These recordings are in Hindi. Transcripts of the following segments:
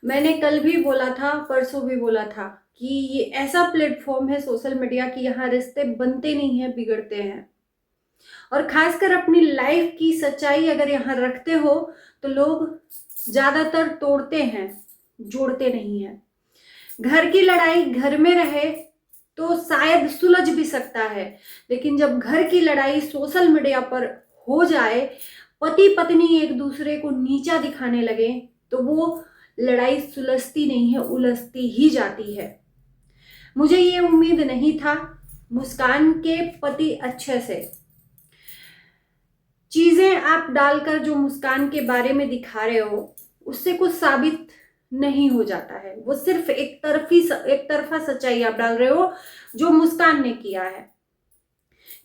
मैंने कल भी बोला था, परसों भी बोला था कि ये ऐसा प्लेटफॉर्म है सोशल मीडिया की, यहाँ रिश्ते बनते नहीं हैं, बिगड़ते हैं। और खासकर अपनी लाइफ की सच्चाई अगर यहाँ रखते हो तो लोग ज्यादातर तोड़ते हैं, जोड़ते नहीं हैं। घर की लड़ाई घर में रहे तो शायद सुलझ भी सकता है, लेकिन जब घर की लड़ाई सोशल मीडिया पर हो जाए, पति पत्नी एक दूसरे को नीचा दिखाने लगे, तो वो लड़ाई सुलझती नहीं है, उलझती ही जाती है। मुझे ये उम्मीद नहीं था मुस्कान के पति अच्छे से चीजें आप डालकर जो मुस्कान के बारे में दिखा रहे हो उससे कुछ साबित नहीं हो जाता है। वो सिर्फ एक तरफा सच्चाई आप डाल रहे हो जो मुस्कान ने किया है।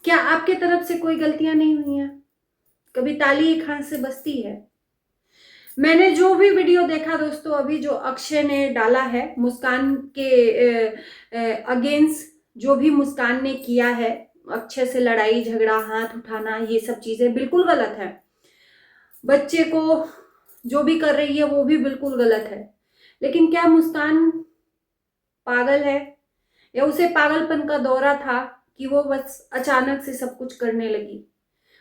क्या आपके तरफ से कोई गलतियां नहीं हुई हैं? कभी ताली एक हाथ से बजती है? मैंने जो भी वीडियो देखा दोस्तों, अभी जो अक्षय ने डाला है मुस्कान के अगेंस्ट, जो भी मुस्कान ने किया है, अक्षय से लड़ाई झगड़ा, हाथ उठाना, ये सब चीजें बिल्कुल गलत है। बच्चे को जो भी कर रही है वो भी बिल्कुल गलत है। लेकिन क्या मुस्कान पागल है, या उसे पागलपन का दौरा था कि वो बस अचानक से सब कुछ करने लगी?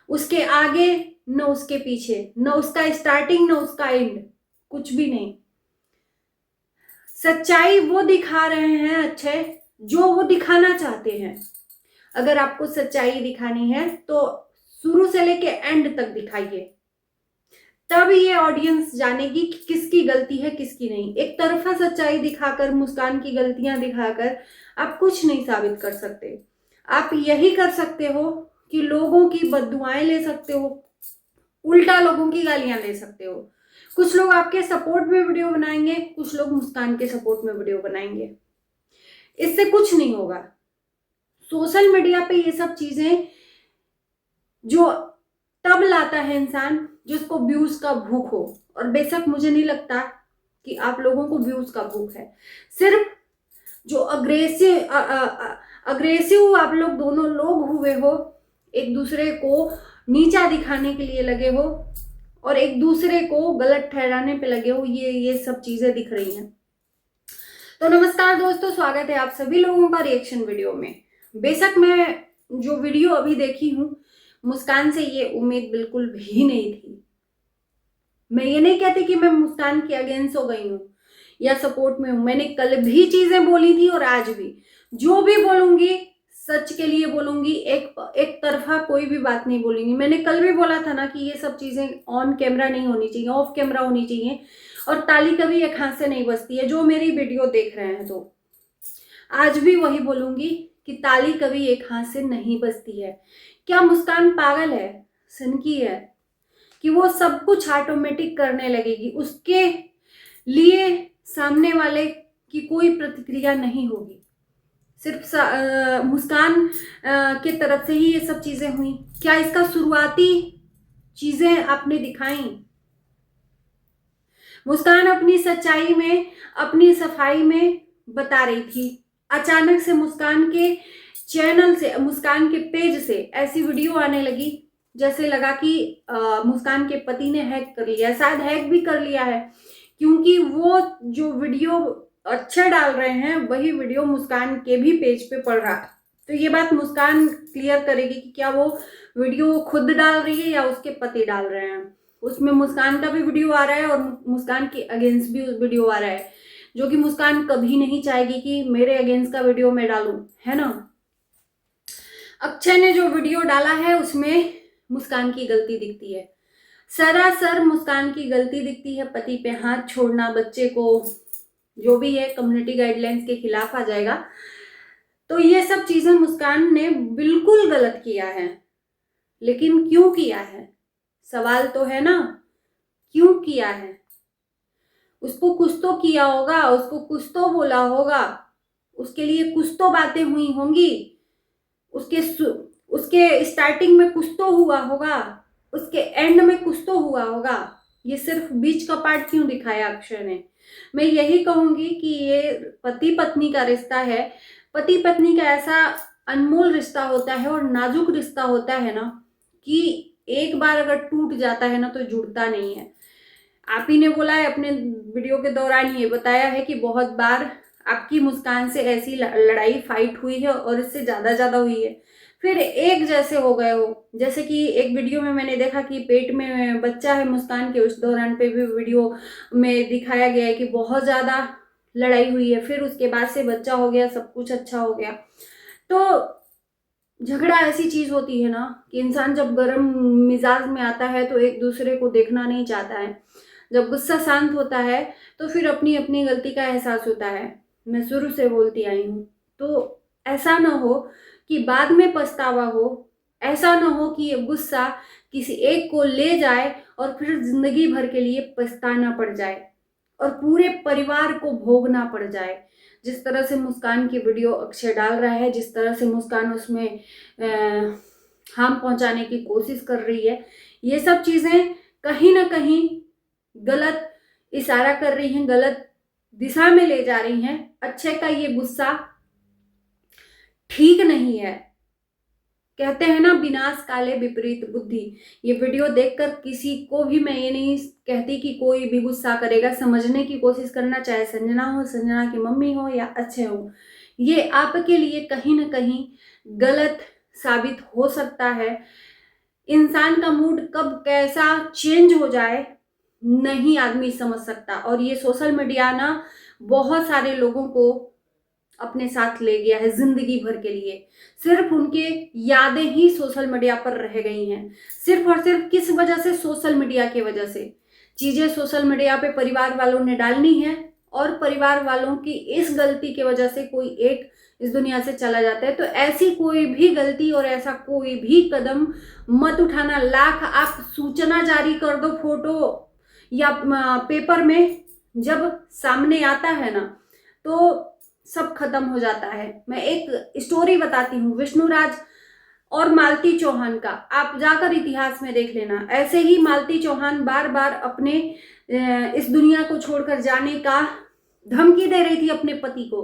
उसके आगे न उसके पीछे, न उसका स्टार्टिंग न उसका एंड, कुछ भी नहीं। सच्चाई वो दिखा रहे हैं अच्छे जो वो दिखाना चाहते हैं। अगर आपको सच्चाई दिखानी है तो शुरू से लेके एंड तक दिखाइए, तब ये ऑडियंस जानेगी कि किसकी गलती है किसकी नहीं। एक तरफा सच्चाई दिखाकर, मुस्कान की गलतियां दिखाकर आप कुछ नहीं साबित कर सकते। आप यही कर सकते हो कि लोगों की बद्दुआएं ले सकते हो, उल्टा लोगों की गालियां ले सकते हो। कुछ लोग आपके सपोर्ट में वीडियो बनाएंगे, कुछ लोग मुस्कान के सपोर्ट में वीडियो बनाएंगे। इससे कुछ नहीं होगा। सोशल मीडिया पे ये सब चीजें जो तब लाता है इंसान जिसको व्यूज का भूख हो, और बेशक मुझे नहीं लगता कि आप लोगों को व्यूज का भूख है। सिर्फ जो अग्रेसिव आप लोग दोनों लोग हुए हो, एक दूसरे को नीचा दिखाने के लिए लगे हो और एक दूसरे को गलत ठहराने पे लगे हो, ये सब चीजें दिख रही हैं। तो नमस्कार दोस्तों, स्वागत है आप सभी लोगों का रिएक्शन वीडियो में। बेशक मैं जो वीडियो अभी देखी हूं, मुस्कान से ये उम्मीद बिल्कुल भी नहीं थी। मैं ये नहीं कहती कि मैं मुस्कान के अगेंस्ट हो गई हूँ या सपोर्ट में हूँ। मैंने कल भी चीजें बोली थी और आज भी जो भी बोलूंगी सच के लिए बोलूंगी, एक तरफा कोई भी बात नहीं बोलूंगी। मैंने कल भी बोला था ना कि ये सब चीजें ऑन कैमरा नहीं होनी चाहिए, ऑफ कैमरा होनी चाहिए, और ताली कभी एक हाथ से नहीं बजती है। जो मेरी वीडियो देख रहे हैं, तो आज भी वही बोलूंगी कि ताली कभी एक हाथ से नहीं बजती है। क्या मुस्कान पागल है, सनकी है कि वो सब कुछ ऑटोमेटिक करने लगेगी? उसके लिए सामने वाले की कोई प्रतिक्रिया नहीं होगी, सिर्फ मुस्कान के तरफ से ही ये सब चीजें हुई। क्या इसका शुरुआती चीजें आपने दिखाई? मुस्कान अपनी सच्चाई में, अपनी सफाई में बता रही थी। अचानक से मुस्कान के चैनल से, मुस्कान के पेज से ऐसी वीडियो आने लगी जैसे लगा कि मुस्कान के पति ने हैक कर लिया। शायद हैक भी कर लिया है, क्योंकि वो जो वीडियो अच्छे डाल रहे हैं वही वीडियो मुस्कान के भी पेज पे पड़ रहा है। तो ये बात मुस्कान क्लियर करेगी कि क्या वो वीडियो खुद डाल रही है या उसके पति डाल रहे हैं। उसमें मुस्कान का भी वीडियो आ रहा है और मुस्कान के अगेंस्ट भी वीडियो आ रहा है, जो कि मुस्कान कभी नहीं चाहेगी कि मेरे अगेंस्ट का वीडियो मैं डालूं, है ना। अक्षय ने जो वीडियो डाला है उसमें मुस्कान की गलती दिखती है, सरासर मुस्कान की गलती दिखती है। पति पे हाथ छोड़ना, बच्चे को जो भी है कम्युनिटी गाइडलाइंस के खिलाफ आ जाएगा। तो ये सब चीजें मुस्कान ने बिल्कुल गलत किया है। लेकिन क्यों किया है, सवाल तो है ना, क्यों किया है? उसको कुछ तो किया होगा, उसको कुछ तो बोला होगा, उसके लिए कुछ तो बातें हुई होंगी, उसके उसके स्टार्टिंग में कुछ तो हुआ होगा, उसके एंड में कुछ तो हुआ होगा। ये सिर्फ बीच का पार्ट क्यों दिखाया अक्षय ने? मैं यही कहूंगी कि ये पति पत्नी का रिश्ता है। पति पत्नी का ऐसा अनमोल रिश्ता होता है और नाजुक रिश्ता होता है ना, कि एक बार अगर टूट जाता है ना तो जुड़ता नहीं है। आप ही ने बोला है, अपने वीडियो के दौरान ये बताया है कि बहुत बार आपकी मुस्कान से ऐसी लड़ाई फाइट हुई है और इससे ज़्यादा हुई है, फिर एक जैसे हो गए हो। जैसे कि एक वीडियो में मैंने देखा कि पेट में बच्चा है मुस्कान के, उस दौरान पे भी वीडियो में दिखाया गया है कि बहुत ज़्यादा लड़ाई हुई है, फिर उसके बाद से बच्चा हो गया, सब कुछ अच्छा हो गया। तो झगड़ा ऐसी चीज होती है ना कि इंसान जब गर्म मिजाज में आता है तो एक दूसरे को देखना नहीं चाहता है। जब गुस्सा शांत होता है तो फिर अपनी अपनी गलती का एहसास होता है। मैं शुरू से बोलती आई हूँ, तो ऐसा ना हो कि बाद में पछतावा हो, ऐसा ना हो कि ये गुस्सा किसी एक को ले जाए और फिर जिंदगी भर के लिए पछताना पड़ जाए और पूरे परिवार को भोगना पड़ जाए। जिस तरह से मुस्कान की वीडियो अक्षय डाल रहा है, जिस तरह से मुस्कान उसमें हार्म पहुंचाने की कोशिश कर रही है, ये सब चीजें कहीं ना कहीं गलत इशारा कर रही हैं, गलत दिशा में ले जा रही हैं। अक्षय का ये गुस्सा ठीक नहीं है। कहते हैं ना, विनाश काले विपरीत बुद्धि। ये वीडियो देखकर किसी को भी मैं ये नहीं कहती कि कोई भी गुस्सा करेगा, समझने की कोशिश करना, चाहे संजना हो, संजना की मम्मी हो या अक्षय हो। ये आपके लिए कहीं ना कहीं गलत साबित हो सकता है। इंसान का मूड कब कैसा चेंज हो जाए नहीं आदमी समझ सकता। और ये सोशल मीडिया ना बहुत सारे लोगों को अपने साथ ले गया है जिंदगी भर के लिए। सिर्फ उनके यादें ही सोशल मीडिया पर रह गई हैं, सिर्फ और सिर्फ किस वजह से? सोशल मीडिया की वजह से। चीजें सोशल मीडिया पे परिवार वालों ने डालनी है और परिवार वालों की इस गलती की वजह से कोई एक इस दुनिया से चला जाता है। तो ऐसी कोई भी गलती और ऐसा कोई भी कदम मत उठाना। लाख आप सूचना जारी कर दो फोटो या पेपर में, जब सामने आता है ना तो सब खत्म हो जाता है। मैं एक स्टोरी बताती हूँ विष्णुराज और मालती चौहान का, आप जाकर इतिहास में देख लेना। ऐसे ही मालती चौहान बार बार अपने इस दुनिया को छोड़कर जाने का धमकी दे रही थी अपने पति को।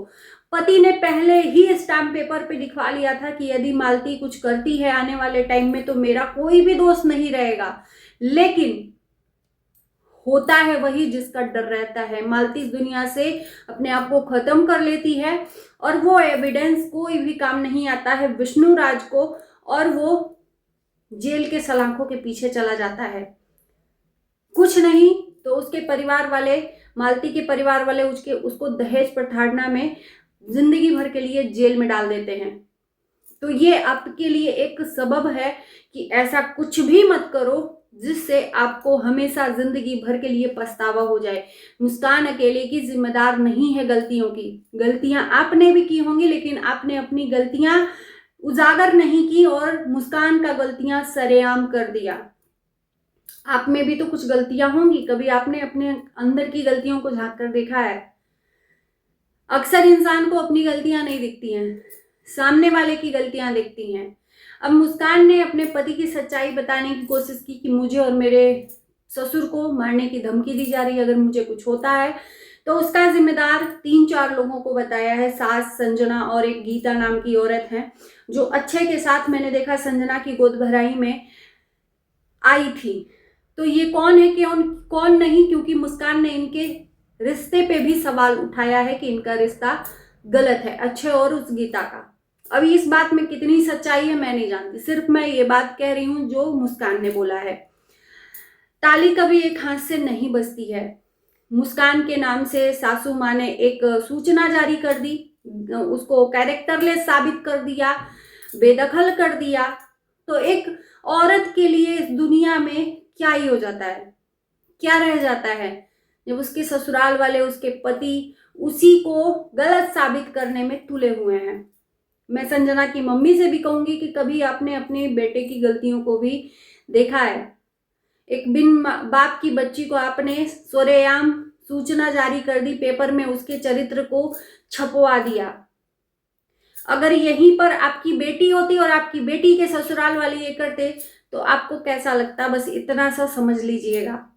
पति ने पहले ही स्टाम्प पेपर पे लिखवा लिया था कि यदि मालती कुछ करती है आने वाले टाइम में तो मेरा कोई भी दोष नहीं रहेगा। लेकिन होता है वही जिसका डर रहता है। मालती इस दुनिया से अपने आप को खत्म कर लेती है और वो एविडेंस कोई भी काम नहीं आता है विष्णुराज को, और वो जेल के सलाखों के पीछे चला जाता है। कुछ नहीं तो उसके परिवार वाले, मालती के परिवार वाले उसको दहेज प्रताड़ना में जिंदगी भर के लिए जेल में डाल देते हैं। तो ये आपके लिए एक सबब है कि ऐसा कुछ भी मत करो जिससे आपको हमेशा जिंदगी भर के लिए पछतावा हो जाए। मुस्कान अकेले की जिम्मेदार नहीं है गलतियों की। गलतियां आपने भी की होंगी, लेकिन आपने अपनी गलतियां उजागर नहीं की और मुस्कान का गलतियां सरेआम कर दिया। आप में भी तो कुछ गलतियां होंगी, कभी आपने अपने अंदर की गलतियों को झांक कर देखा है? अक्सर इंसान को अपनी गलतियां नहीं दिखती हैं, सामने वाले की गलतियां दिखती हैं। अब मुस्कान ने अपने पति की सच्चाई बताने की कोशिश की कि मुझे और मेरे ससुर को मारने की धमकी दी जा रही है अगर मुझे कुछ होता है तो। उसका जिम्मेदार 3-4 लोगों को बताया है, सास, संजना और एक गीता नाम की औरत है जो अक्षय के साथ मैंने देखा संजना की गोद भराई में आई थी। तो ये कौन है कि कौन नहीं, क्योंकि मुस्कान ने इनके रिश्ते पे भी सवाल उठाया है कि इनका रिश्ता गलत है, अक्षय और उस गीता का। अभी इस बात में कितनी सच्चाई है मैं नहीं जानती, सिर्फ मैं ये बात कह रही हूं जो मुस्कान ने बोला है। ताली कभी एक हाथ से नहीं बजती है। मुस्कान के नाम से सासू माँ ने एक सूचना जारी कर दी, उसको कैरेक्टरलेस साबित कर दिया, बेदखल कर दिया। तो एक औरत के लिए इस दुनिया में क्या ही हो जाता है, क्या रह जाता है जब उसके ससुराल वाले, उसके पति उसी को गलत साबित करने में तुले हुए हैं। मैं संजना की मम्मी से भी कहूंगी कि कभी आपने अपने बेटे की गलतियों को भी देखा है? एक बिन बाप की बच्ची को आपने सरेआम सूचना जारी कर दी, पेपर में उसके चरित्र को छपवा दिया। अगर यहीं पर आपकी बेटी होती और आपकी बेटी के ससुराल वाले ये करते तो आपको कैसा लगता? बस इतना सा समझ लीजिएगा।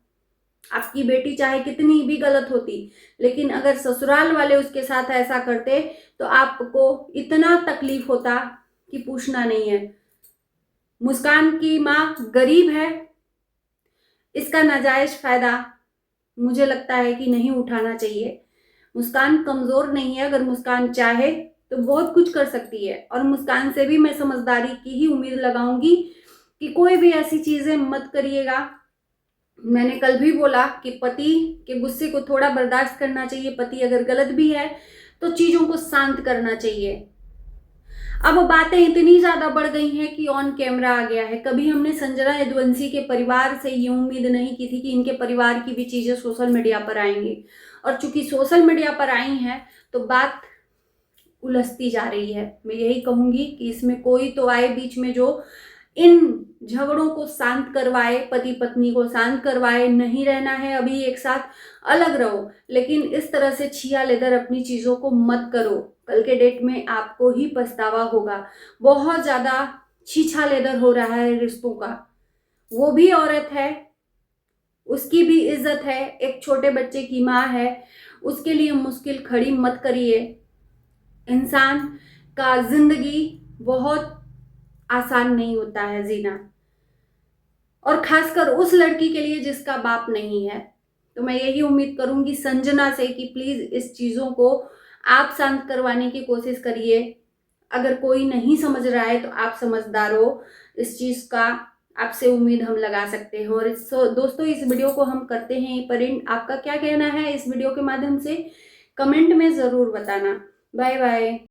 आपकी बेटी चाहे कितनी भी गलत होती, लेकिन अगर ससुराल वाले उसके साथ ऐसा करते तो आपको इतना तकलीफ होता कि पूछना नहीं है। मुस्कान की माँ गरीब है, इसका नाजायज फायदा मुझे लगता है कि नहीं उठाना चाहिए। मुस्कान कमज़ोर नहीं है, अगर मुस्कान चाहे तो बहुत कुछ कर सकती है। और मुस्कान से भी मैं समझदारी की ही उम्मीद लगाऊंगी कि कोई भी ऐसी चीज़ें मत करिएगा। मैंने कल भी बोला कि पति के गुस्से को थोड़ा बर्दाश्त करना चाहिए, पति अगर गलत भी है तो चीज़ों को शांत करना चाहिए। अब बातें इतनी ज्यादा बढ़ गई हैं कि ऑन कैमरा आ गया है। कभी हमने संजना यदुवंशी के परिवार से ये उम्मीद नहीं की थी कि इनके परिवार की भी चीजें सोशल मीडिया पर आएंगी, और चूंकि सोशल मीडिया पर आई हैं तो बात उलझती जा रही है। मैं यही कहूंगी कि इसमें कोई तो आए बीच में जो इन झगड़ों को शांत करवाए, पति पत्नी को शांत करवाए। नहीं रहना है अभी एक साथ, अलग रहो, लेकिन इस तरह से छिया लेकर अपनी चीजों को मत करो। कल के डेट में आपको ही पछतावा होगा। बहुत ज्यादा छीछा लेदर हो रहा है रिश्तों का। वो भी औरत है, उसकी भी इज्जत है, एक छोटे बच्चे की माँ है, उसके लिए मुश्किल खड़ी मत करिए। इंसान का जिंदगी बहुत आसान नहीं होता है जीना, और खासकर उस लड़की के लिए जिसका बाप नहीं है। तो मैं यही उम्मीद करूंगी संजना से कि प्लीज इस चीजों को आप शांत करवाने की कोशिश करिए। अगर कोई नहीं समझ रहा है तो आप समझदार हो, इस चीज का आपसे उम्मीद हम लगा सकते हैं। और दोस्तों इस वीडियो को हम करते हैं पर आपका क्या कहना है इस वीडियो के माध्यम से कमेंट में जरूर बताना। Bye bye.